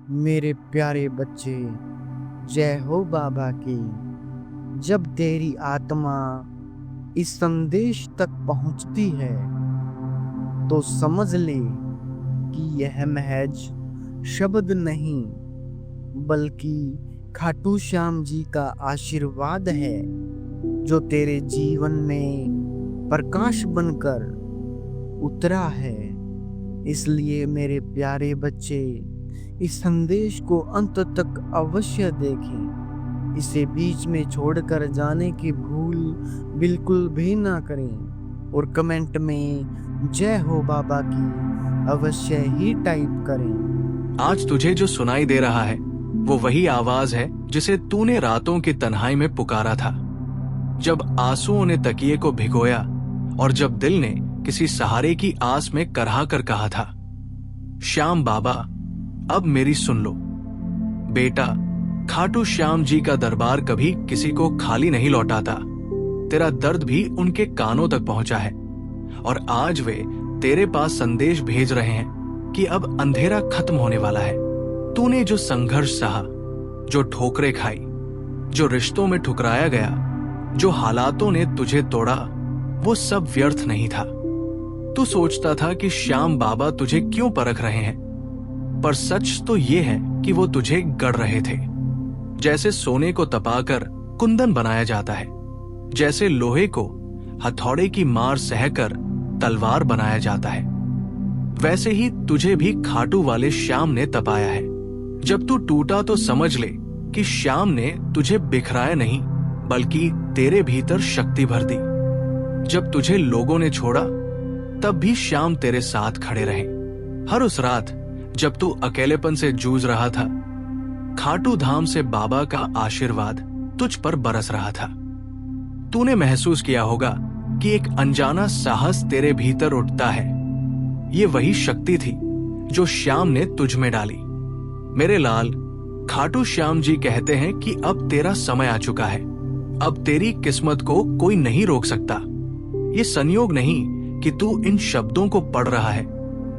मेरे प्यारे बच्चे, जय हो बाबा की। जब तेरी आत्मा इस संदेश तक पहुंचती है तो समझ ले कि यह महज शब्द नहीं बल्कि खाटू श्याम जी का आशीर्वाद है जो तेरे जीवन में प्रकाश बनकर उतरा है। इसलिए मेरे प्यारे बच्चे, इस संदेश को अंत तक अवश्य देखें। इसे बीच में छोड़कर जाने की भूल बिल्कुल भी ना करें और कमेंट में जय हो बाबा की अवश्य ही टाइप करें। आज तुझे जो सुनाई दे रहा है वो वही आवाज है जिसे तूने रातों की तन्हाई में पुकारा था, जब आंसुओं ने तकिए को भिगोया और जब दिल ने किसी सहारे की आस में करहा कर कहा था, श्याम बाबा अब मेरी सुन लो। बेटा, खाटू श्याम जी का दरबार कभी किसी को खाली नहीं लौटाता। तेरा दर्द भी उनके कानों तक पहुंचा है और आज वे तेरे पास संदेश भेज रहे हैं कि अब अंधेरा खत्म होने वाला है। तूने जो संघर्ष सहा, जो ठोकरें खाई, जो रिश्तों में ठुकराया गया, जो हालातों ने तुझे तोड़ा, वो सब व्यर्थ नहीं था। तू सोचता था कि श्याम बाबा तुझे क्यों परख रहे हैं, पर सच तो ये है कि वो तुझे गढ़ रहे थे। जैसे सोने को तपाकर कुंदन बनाया जाता है, जैसे लोहे को हथौड़े की मार सहकर तलवार बनाया जाता है, वैसे ही तुझे भी खाटू वाले श्याम ने तपाया है। जब तू टूटा तो समझ ले कि श्याम ने तुझे बिखराया नहीं बल्कि तेरे भीतर शक्ति भर दी। जब तुझे लोगों ने छोड़ा तब भी श्याम तेरे साथ खड़े रहे। हर उस रात जब तू अकेलेपन से जूझ रहा था, खाटू धाम से बाबा का आशीर्वाद तुझ पर बरस रहा था। तूने महसूस किया होगा कि एक अनजाना साहस तेरे भीतर उठता है। ये वही शक्ति थी जो श्याम ने तुझ में डाली। मेरे लाल, खाटू श्याम जी कहते हैं कि अब तेरा समय आ चुका है। अब तेरी किस्मत को कोई नहीं रोक सकता। ये संयोग नहीं कि तू इन शब्दों को पढ़ रहा है,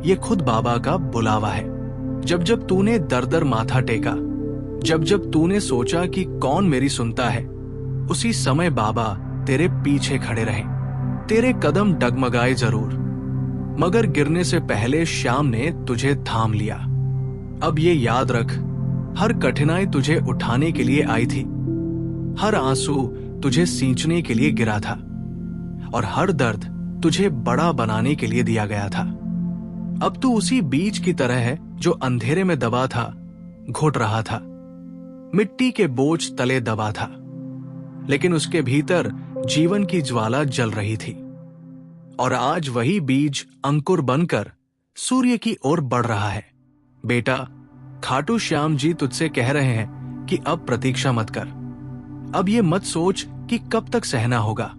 ये खुद बाबा का बुलावा है। जब जब तूने दर दर माथा टेका, जब जब तूने सोचा कि कौन मेरी सुनता है, उसी समय बाबा तेरे पीछे खड़े रहे। तेरे कदम डगमगाए जरूर, मगर गिरने से पहले श्याम ने तुझे थाम लिया। अब ये याद रख, हर कठिनाई तुझे उठाने के लिए आई थी, हर आंसू तुझे सींचने के लिए गिरा था और हर दर्द तुझे बड़ा बनाने के लिए दिया गया था। अब तू उसी बीज की तरह है जो अंधेरे में दबा था, घुट रहा था, मिट्टी के बोझ तले दबा था, लेकिन उसके भीतर जीवन की ज्वाला जल रही थी। और आज वही बीज अंकुर बनकर सूर्य की ओर बढ़ रहा है। बेटा, खाटू श्याम जी तुझसे कह रहे हैं कि अब प्रतीक्षा मत कर। अब ये मत सोच कि कब तक सहना होगा,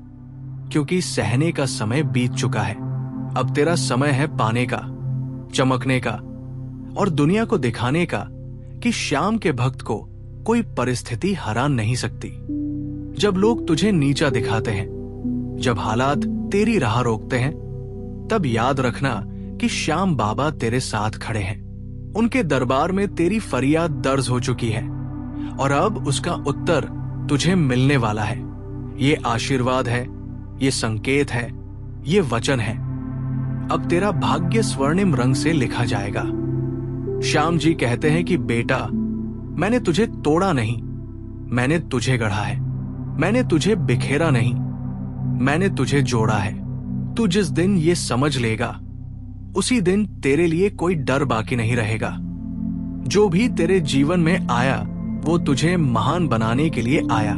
क्योंकि सहने का समय बीत चुका है। अब तेरा समय है पाने का, चमकने का और दुनिया को दिखाने का कि श्याम के भक्त को कोई परिस्थिति हरा नहीं सकती। जब लोग तुझे नीचा दिखाते हैं, जब हालात तेरी राह रोकते हैं, तब याद रखना कि श्याम बाबा तेरे साथ खड़े हैं। उनके दरबार में तेरी फरियाद दर्ज हो चुकी है और अब उसका उत्तर तुझे मिलने वाला है। ये आशीर्वाद है, ये संकेत है, ये वचन है। अब तेरा भाग्य स्वर्णिम रंग से लिखा जाएगा। श्याम जी कहते हैं कि बेटा, मैंने तुझे तोड़ा नहीं, मैंने तुझे गढ़ा है। मैंने तुझे बिखेरा नहीं, मैंने तुझे जोड़ा है। तू जिस दिन ये समझ लेगा, उसी दिन तेरे लिए कोई डर बाकी नहीं रहेगा। जो भी तेरे जीवन में आया वो तुझे महान बनाने के लिए आया।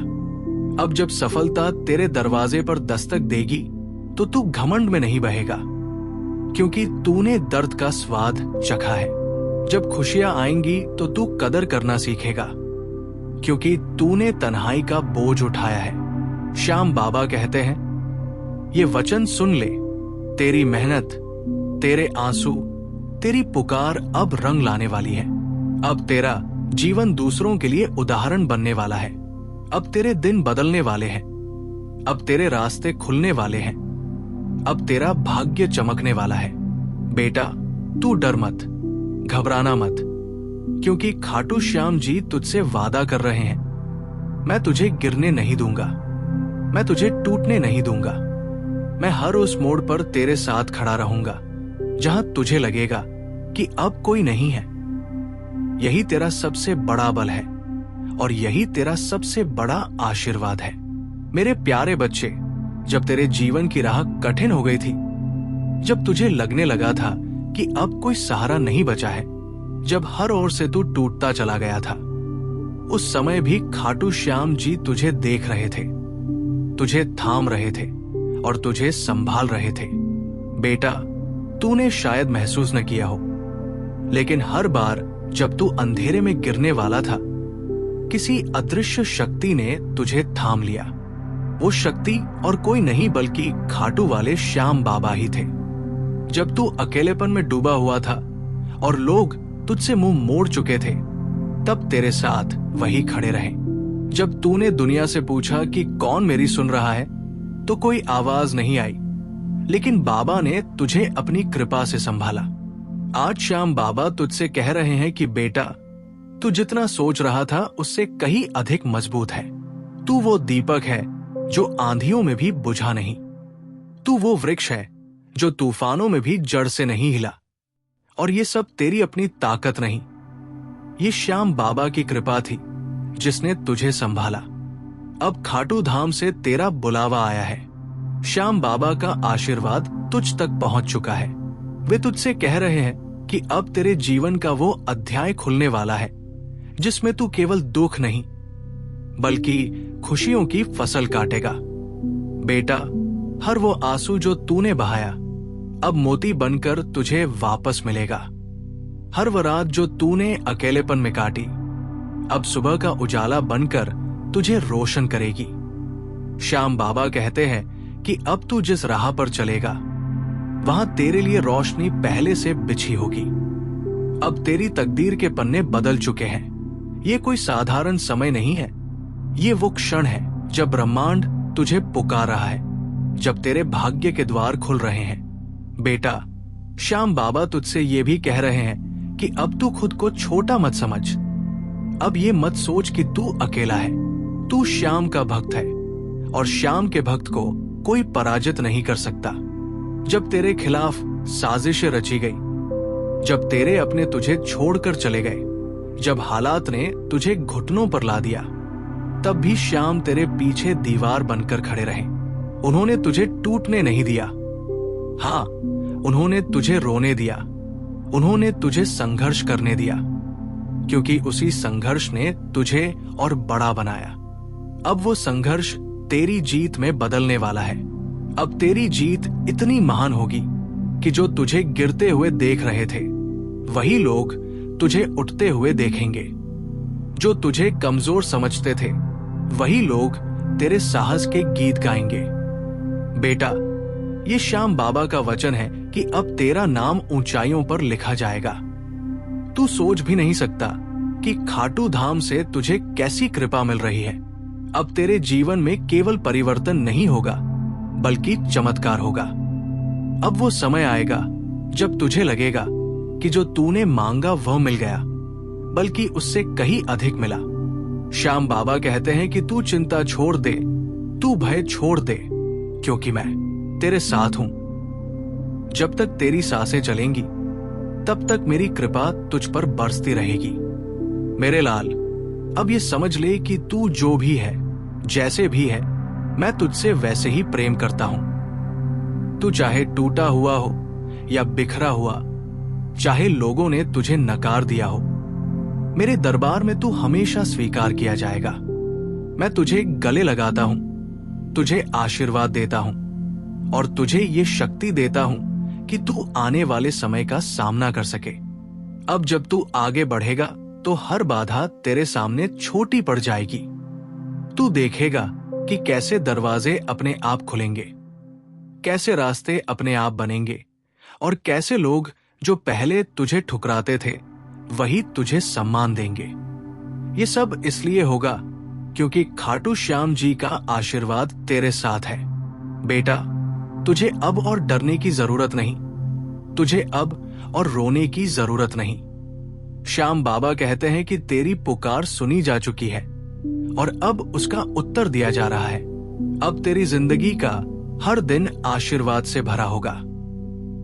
अब जब सफलता तेरे दरवाजे पर दस्तक देगी तो तू घमंड में नहीं बहेगा, क्योंकि तूने दर्द का स्वाद चखा है। जब खुशियां आएंगी तो तू कदर करना सीखेगा, क्योंकि तूने तन्हाई का बोझ उठाया है। श्याम बाबा कहते हैं, ये वचन सुन ले। तेरी मेहनत, तेरे आंसू, तेरी पुकार अब रंग लाने वाली है। अब तेरा जीवन दूसरों के लिए उदाहरण बनने वाला है। अब तेरे दिन बदलने वाले हैं। अब तेरे रास्ते खुलने वाले हैं। अब तेरा भाग्य चमकने वाला है। बेटा, तू डर मत, घबराना मत, क्योंकि खाटू श्याम जी तुझसे वादा कर रहे हैं, मैं तुझे गिरने नहीं दूंगा, मैं तुझे टूटने नहीं दूंगा। मैं हर उस मोड़ पर तेरे साथ खड़ा रहूंगा जहां तुझे लगेगा कि अब कोई नहीं है। यही तेरा सबसे बड़ा बल है और यही तेरा सबसे बड़ा आशीर्वाद है। मेरे प्यारे बच्चे, जब तेरे जीवन की राह कठिन हो गई थी, जब तुझे लगने लगा था कि अब कोई सहारा नहीं बचा है, जब हर ओर से तू टूटता चला गया था, उस समय भी खाटू श्याम जी तुझे देख रहे थे, तुझे थाम रहे थे और तुझे संभाल रहे थे। बेटा, तूने शायद महसूस न किया हो, लेकिन हर बार जब तू अंधेरे में गिरने वाला था, किसी अदृश्य शक्ति ने तुझे थाम लिया। वो शक्ति और कोई नहीं बल्कि खाटू वाले श्याम बाबा ही थे। जब तू अकेलेपन में डूबा हुआ था और लोग तुझसे मुंह मोड़ चुके थे, तब तेरे साथ वही खड़े रहे। जब तूने दुनिया से पूछा कि कौन मेरी सुन रहा है, तो कोई आवाज नहीं आई, लेकिन बाबा ने तुझे अपनी कृपा से संभाला। आज श्याम बाबा तुझसे कह रहे हैं कि बेटा, तू जितना सोच रहा था उससे कहीं अधिक मजबूत है। तू वो दीपक है जो आंधियों में भी बुझा नहीं। तू वो वृक्ष है जो तूफानों में भी जड़ से नहीं हिला। और ये सब तेरी अपनी ताकत नहीं, ये श्याम बाबा की कृपा थी जिसने तुझे संभाला। अब खाटू धाम से तेरा बुलावा आया है। श्याम बाबा का आशीर्वाद तुझ तक पहुंच चुका है। वे तुझसे कह रहे हैं कि अब तेरे जीवन का वो अध्याय खुलने वाला है जिसमें तू केवल दुख नहीं बल्कि खुशियों की फसल काटेगा। बेटा, हर वो आंसू जो तूने बहाया अब मोती बनकर तुझे वापस मिलेगा। हर वो रात जो तूने अकेलेपन में काटी अब सुबह का उजाला बनकर तुझे रोशन करेगी। श्याम बाबा कहते हैं कि अब तू जिस राह पर चलेगा वहां तेरे लिए रोशनी पहले से बिछी होगी। अब तेरी तकदीर के पन्ने बदल चुके हैं। ये कोई साधारण समय नहीं है, ये वो क्षण है जब ब्रह्मांड तुझे पुकार रहा है, जब तेरे भाग्य के द्वार खुल रहे हैं। बेटा, श्याम बाबा तुझसे ये भी कह रहे हैं कि अब तू खुद को छोटा मत समझ। अब ये मत सोच कि तू अकेला है। तू श्याम का भक्त है और श्याम के भक्त को कोई पराजित नहीं कर सकता। जब तेरे खिलाफ साजिशें रची गई, जब तेरे अपने तुझे छोड़कर चले गए, जब हालात ने तुझे घुटनों पर ला दिया, तब भी श्याम तेरे पीछे दीवार बनकर खड़े रहे। उन्होंने तुझे टूटने नहीं दिया। हाँ, उन्होंने तुझे रोने दिया, उन्होंने तुझे संघर्ष करने दिया, क्योंकि उसी संघर्ष ने तुझे और बड़ा बनाया। अब वो संघर्ष तेरी जीत में बदलने वाला है। अब तेरी जीत इतनी महान होगी कि जो तुझे गिरते हुए देख रहे थे वही लोग तुझे उठते हुए देखेंगे। जो तुझे कमजोर समझते थे वही लोग तेरे साहस के गीत गाएंगे। बेटा, ये श्याम बाबा का वचन है कि अब तेरा नाम ऊंचाइयों पर लिखा जाएगा। तू सोच भी नहीं सकता कि खाटू धाम से तुझे कैसी कृपा मिल रही है। अब तेरे जीवन में केवल परिवर्तन नहीं होगा बल्कि चमत्कार होगा। अब वो समय आएगा जब तुझे लगेगा कि जो तूने मांगा वह मिल गया, बल्कि उससे कहीं अधिक मिला। श्याम बाबा कहते हैं कि तू चिंता छोड़ दे, तू भय छोड़ दे, क्योंकि मैं तेरे साथ हूं। जब तक तेरी सांसें चलेंगी तब तक मेरी कृपा तुझ पर बरसती रहेगी। मेरे लाल, अब ये समझ ले कि तू जो भी है, जैसे भी है, मैं तुझसे वैसे ही प्रेम करता हूं। तू चाहे टूटा हुआ हो या बिखरा हुआ, चाहे लोगों ने तुझे नकार दिया हो, मेरे दरबार में तू हमेशा स्वीकार किया जाएगा। मैं तुझे गले लगाता हूं, तुझे आशीर्वाद देता हूं और तुझे ये शक्ति देता हूं कि तू आने वाले समय का सामना कर सके। अब जब तू आगे बढ़ेगा तो हर बाधा तेरे सामने छोटी पड़ जाएगी। तू देखेगा कि कैसे दरवाजे अपने आप खुलेंगे, कैसे रास्ते अपने आप बनेंगे और कैसे लोग जो पहले तुझे ठुकराते थे वही तुझे सम्मान देंगे। ये सब इसलिए होगा क्योंकि खाटू श्याम जी का आशीर्वाद तेरे साथ है। बेटा, तुझे अब और डरने की जरूरत नहीं, तुझे अब और रोने की जरूरत नहीं। श्याम बाबा कहते हैं कि तेरी पुकार सुनी जा चुकी है और अब उसका उत्तर दिया जा रहा है। अब तेरी जिंदगी का हर दिन आशीर्वाद से भरा होगा।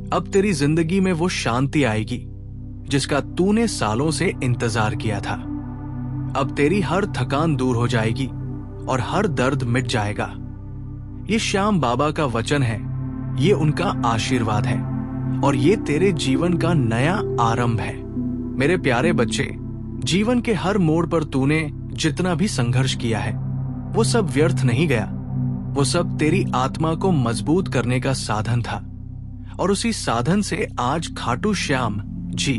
अब तेरी जिंदगी में वो शांति आएगी जिसका तूने सालों से इंतजार किया था। अब तेरी हर थकान दूर हो जाएगी और हर दर्द मिट जाएगा। ये श्याम बाबा का वचन है, ये उनका आशीर्वाद है और ये तेरे जीवन का नया आरंभ है। मेरे प्यारे बच्चे, जीवन के हर मोड़ पर तूने जितना भी संघर्ष किया है वो सब व्यर्थ नहीं गया। वो सब तेरी आत्मा को मजबूत करने का साधन था और उसी साधन से आज खाटू श्याम जी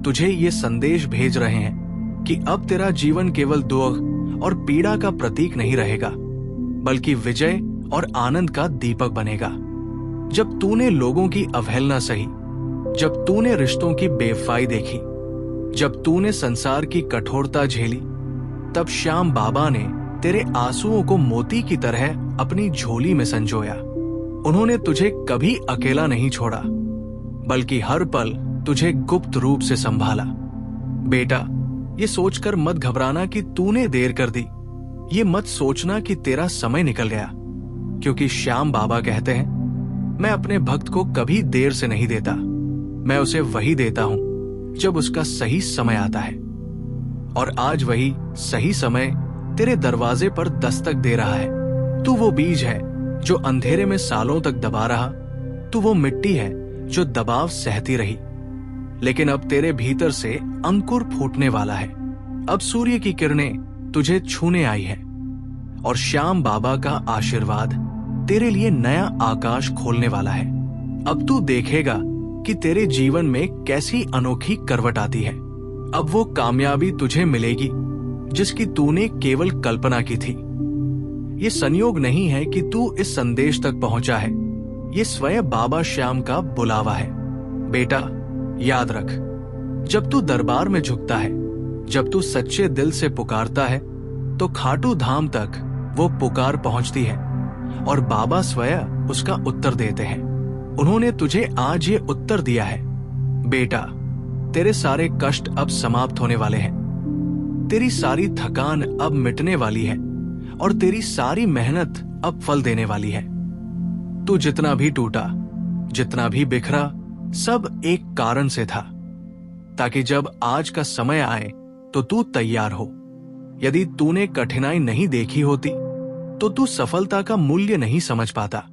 तुझे ये संदेश भेज रहे हैं कि अब तेरा जीवन केवल दुख और पीड़ा का प्रतीक नहीं रहेगा, बल्कि विजय और आनंद का दीपक बनेगा। जब तूने लोगों की अवहेलना सही, जब तूने रिश्तों की बेवफाई देखी, जब तूने संसार की कठोरता झेली, तब श्याम बाबा ने तेरे आंसुओं को मोती की तरह अपनी झोली में संजोया। उन्होंने तुझे कभी अकेला नहीं छोड़ा, बल्कि हर पल तुझे गुप्त रूप से संभाला। बेटा, ये सोचकर मत घबराना कि तूने देर कर दी। ये मत सोचना कि तेरा समय निकल गया, क्योंकि श्याम बाबा कहते हैं, मैं अपने भक्त को कभी देर से नहीं देता। मैं उसे वही देता हूं जब उसका सही समय आता है। और आज वही सही समय तेरे दरवाजे पर दस्तक दे रहा है। तू वो बीज है जो अंधेरे में सालों तक दबा रहा। तू वो मिट्टी है जो दबाव सहती रही, लेकिन अब तेरे भीतर से अंकुर फूटने वाला है। अब सूर्य की किरणें तुझे छूने आई है और श्याम बाबा का आशीर्वाद तेरे लिए नया आकाश खोलने वाला है। अब तू देखेगा कि तेरे जीवन में कैसी अनोखी करवट आती है। अब वो कामयाबी तुझे मिलेगी जिसकी तूने केवल कल्पना की थी। ये संयोग नहीं है कि तू इस संदेश तक पहुंचा है, ये स्वयं बाबा श्याम का बुलावा है। बेटा, याद रख, जब तू दरबार में झुकता है, जब तू सच्चे दिल से पुकारता है, तो खाटू धाम तक वो पुकार पहुंचती है और बाबा स्वयं उसका उत्तर देते हैं। उन्होंने तुझे आज ये उत्तर दिया है। बेटा, तेरे सारे कष्ट अब समाप्त होने वाले हैं। तेरी सारी थकान अब मिटने वाली है और तेरी सारी मेहनत अब फल देने वाली है। तू जितना भी टूटा, जितना भी बिखरा, सब एक कारण से था, ताकि जब आज का समय आए तो तू तैयार हो। यदि तूने कठिनाई नहीं देखी होती तो तू सफलता का मूल्य नहीं समझ पाता।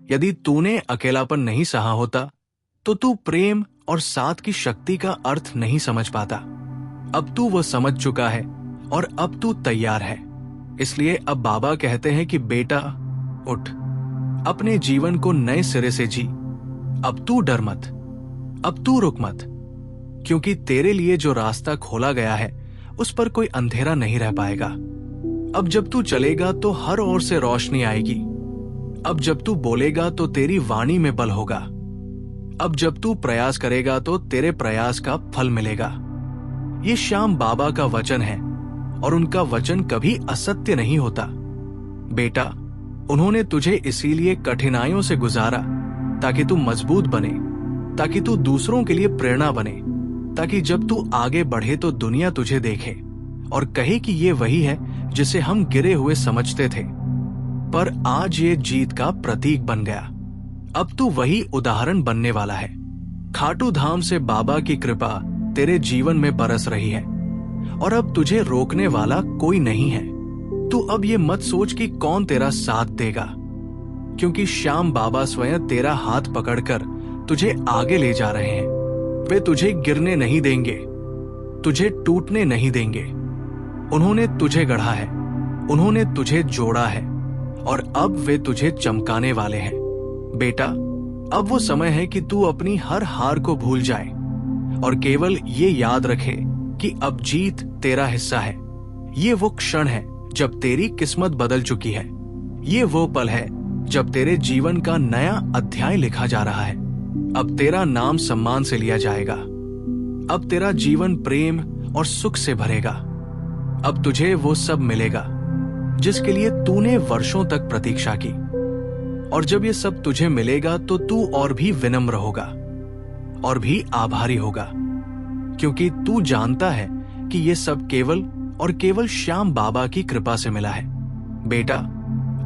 यदि तूने अकेलापन नहीं सहा होता तो तू प्रेम और साथ की शक्ति का अर्थ नहीं समझ पाता। अब तू वो समझ चुका है और अब तू तैयार है। इसलिए अब बाबा कहते हैं कि बेटा, उठ, अपने जीवन को नए सिरे से जी। अब तू डर मत, अब तू रुक मत, क्योंकि तेरे लिए जो रास्ता खोला गया है उस पर कोई अंधेरा नहीं रह पाएगा। अब जब तू चलेगा तो हर ओर से रोशनी आएगी। अब जब तू बोलेगा तो तेरी वाणी में बल होगा। अब जब तू प्रयास करेगा तो तेरे प्रयास का फल मिलेगा। ये श्याम बाबा का वचन है और उनका वचन कभी असत्य नहीं होता। बेटा, उन्होंने तुझे इसीलिए कठिनाइयों से गुजारा ताकि तू मजबूत बने, ताकि तू दूसरों के लिए प्रेरणा बने, ताकि जब तू आगे बढ़े तो दुनिया तुझे देखे और कहे कि ये वही है जिसे हम गिरे हुए समझते थे, पर आज ये जीत का प्रतीक बन गया। अब तू वही उदाहरण बनने वाला है। खाटू धाम से बाबा की कृपा तेरे जीवन में बरस रही है और अब तुझे रोकने वाला कोई नहीं है। तू अब ये मत सोच कि कौन तेरा साथ देगा, क्योंकि श्याम बाबा स्वयं तेरा हाथ पकड़कर तुझे आगे ले जा रहे हैं। वे तुझे गिरने नहीं देंगे, तुझे टूटने नहीं देंगे। उन्होंने तुझे गढ़ा है, उन्होंने तुझे जोड़ा है और अब वे तुझे चमकाने वाले हैं। बेटा, अब वो समय है कि तू अपनी हर हार को भूल जाए और केवल ये याद रखे कि अब जीत तेरा हिस्सा है। ये वो क्षण है जब तेरी किस्मत बदल चुकी है। ये वो पल है जब तेरे जीवन का नया अध्याय लिखा जा रहा है। अब तेरा नाम सम्मान से लिया जाएगा। अब तेरा जीवन प्रेम और सुख से भरेगा। अब तुझे वो सब मिलेगा जिसके लिए तूने वर्षों तक प्रतीक्षा की। और जब ये सब तुझे मिलेगा तो तू और भी विनम्र होगा और भी आभारी होगा, क्योंकि तू जानता है कि ये सब केवल और केवल श्याम बाबा की कृपा से मिला है। बेटा,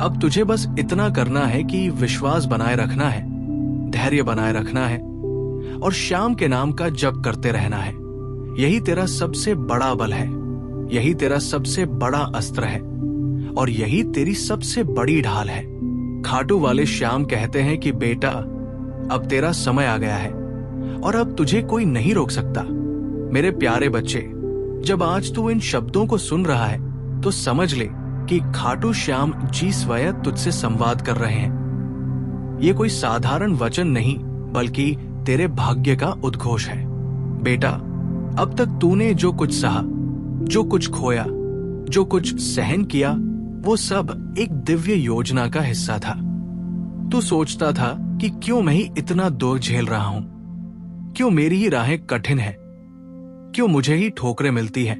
अब तुझे बस इतना करना है कि विश्वास बनाए रखना है, धैर्य बनाए रखना है और श्याम के नाम का जप करते रहना है। यही तेरा सबसे बड़ा बल है, यही तेरा सबसे बड़ा अस्त्र है और यही तेरी सबसे बड़ी ढाल है। खाटू वाले श्याम कहते हैं कि बेटा, अब तेरा समय आ गया है और अब तुझे कोई नहीं रोक सकता। मेरे प्यारे बच्चे, जब आज तू इन शब्दों को सुन रहा है तो समझ ले कि खाटू श्याम जी स्वयं तुझसे संवाद कर रहे हैं। ये कोई साधारण वचन नहीं बल्कि तेरे भाग्य का उद्घोष है। बेटा, अब तक तूने जो कुछ सहा, जो कुछ खोया, जो कुछ सहन किया, वो सब एक दिव्य योजना का हिस्सा था। तू सोचता था कि क्यों मैं ही इतना दुख झेल रहा हूं, क्यों मेरी ही राहें कठिन है, क्यों मुझे ही ठोकरें मिलती हैं।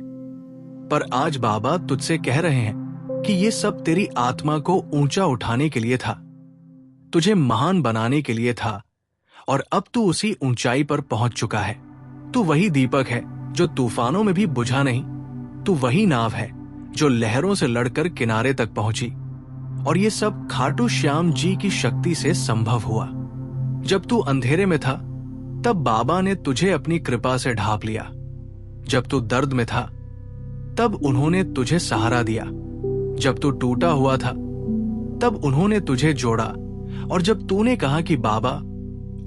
पर आज बाबा तुझसे कह रहे हैं कि ये सब तेरी आत्मा को ऊंचा उठाने के लिए था, तुझे महान बनाने के लिए था और अब तू उसी ऊंचाई पर पहुंच चुका है। तू वही दीपक है जो तूफानों में भी बुझा नहीं, तू वही नाव है जो लहरों से लड़कर किनारे तक पहुंची और ये सब खाटू श्याम जी की शक्ति से संभव हुआ। जब तू अंधेरे में था तब बाबा ने तुझे अपनी कृपा से ढांप लिया। जब तू दर्द में था तब उन्होंने तुझे सहारा दिया। जब तू टूटा हुआ था तब उन्होंने तुझे जोड़ा और जब तूने कहा कि बाबा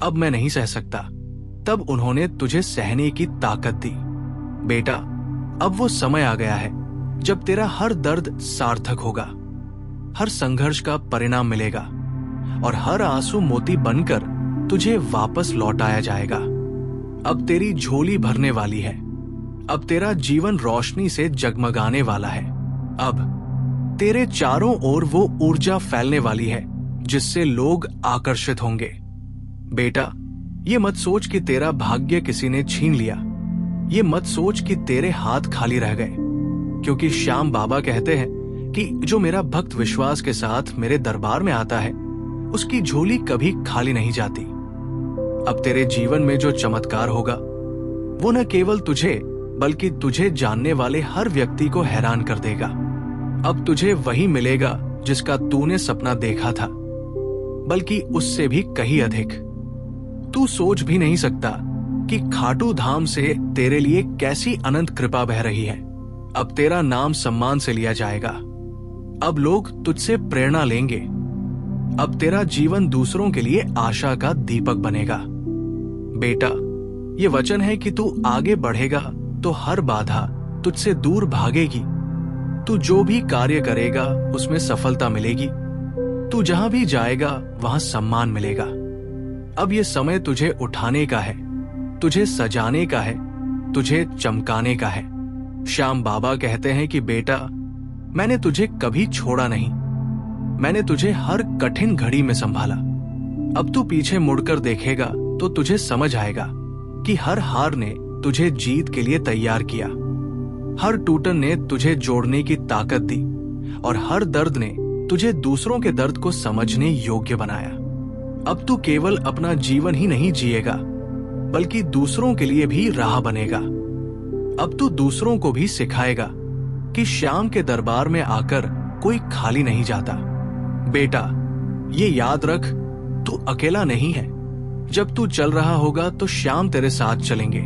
अब मैं नहीं सह सकता, तब उन्होंने तुझे सहने की ताकत दी। बेटा, अब वो समय आ गया है जब तेरा हर दर्द सार्थक होगा, हर संघर्ष का परिणाम मिलेगा और हर आंसू मोती बनकर तुझे वापस लौटाया जाएगा। अब तेरी झोली भरने वाली है, अब तेरा जीवन रोशनी से जगमगाने वाला है। अब तेरे चारों ओर वो ऊर्जा फैलने वाली है जिससे लोग आकर्षित होंगे। बेटा, ये मत सोच कि तेरा भाग्य किसी ने छीन लिया, ये मत सोच कि तेरे हाथ खाली रह गए, क्योंकि श्याम बाबा कहते हैं कि जो मेरा भक्त विश्वास के साथ मेरे दरबार में आता है उसकी झोली कभी खाली नहीं जाती। अब तेरे जीवन में जो चमत्कार होगा वो न केवल तुझे बल्कि तुझे जानने वाले हर व्यक्ति को हैरान कर देगा। अब तुझे वही मिलेगा जिसका तूने सपना देखा था, बल्कि उससे भी कहीं अधिक। तू सोच भी नहीं सकता कि खाटू धाम से तेरे लिए कैसी अनंत कृपा बह रही है। अब तेरा नाम सम्मान से लिया जाएगा, अब लोग तुझसे प्रेरणा लेंगे, अब तेरा जीवन दूसरों के लिए आशा का दीपक बनेगा। बेटा, ये वचन है कि तू आगे बढ़ेगा तो हर बाधा तुझसे दूर भागेगी। तू जो भी कार्य करेगा उसमें सफलता मिलेगी, तू जहां भी जाएगा वहां सम्मान मिलेगा। अब ये समय तुझे उठाने का है, तुझे सजाने का है, तुझे चमकाने का है। श्याम बाबा कहते हैं कि बेटा, मैंने तुझे कभी छोड़ा नहीं, मैंने तुझे हर कठिन घड़ी में संभाला। अब तू पीछे मुड़कर देखेगा तो तुझे समझ आएगा कि हर हार ने तुझे जीत के लिए तैयार किया, हर टूटन ने तुझे जोड़ने की ताकत दी और हर दर्द ने तुझे दूसरों के दर्द को समझने योग्य बनाया। अब तू केवल अपना जीवन ही नहीं जिएगा बल्कि दूसरों के लिए भी राह बनेगा। अब तू दूसरों को भी सिखाएगा कि श्याम के दरबार में आकर कोई खाली नहीं जाता। बेटा, ये याद रख, तू अकेला नहीं है। जब तू चल रहा होगा तो श्याम तेरे साथ चलेंगे,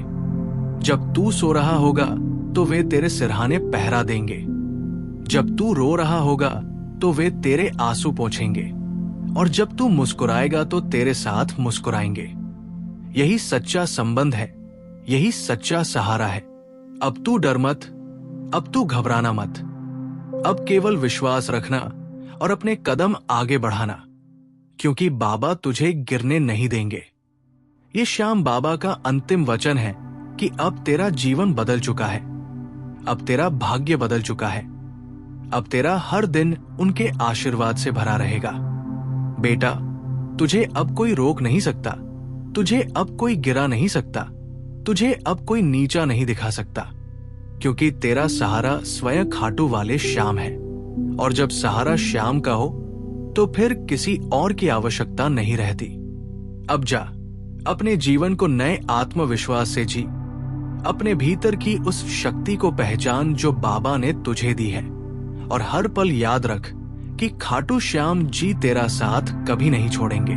जब तू सो रहा होगा तो वे तेरे सिरहाने पहरा देंगे, जब तू रो रहा होगा तो वे तेरे आंसू पोंछेंगे और जब तू मुस्कुराएगा तो तेरे साथ मुस्कुराएंगे। यही सच्चा संबंध है, यही सच्चा सहारा है। अब तू डर मत, अब तू घबराना मत, अब केवल विश्वास रखना और अपने कदम आगे बढ़ाना, क्योंकि बाबा तुझे गिरने नहीं देंगे। ये श्याम बाबा का अंतिम वचन है कि अब तेरा जीवन बदल चुका है, अब तेरा भाग्य बदल चुका है, अब तेरा हर दिन उनके आशीर्वाद से भरा रहेगा। बेटा, तुझे अब कोई रोक नहीं सकता, तुझे अब कोई गिरा नहीं सकता, तुझे अब कोई नीचा नहीं दिखा सकता, क्योंकि तेरा सहारा स्वयं खाटू वाले श्याम है। और जब सहारा श्याम का हो तो फिर किसी और की आवश्यकता नहीं रहती। अब जा, अपने जीवन को नए आत्मविश्वास से जी, अपने भीतर की उस शक्ति को पहचान जो बाबा ने तुझे दी है, और हर पल याद रख कि खाटू श्याम जी तेरा साथ कभी नहीं छोड़ेंगे।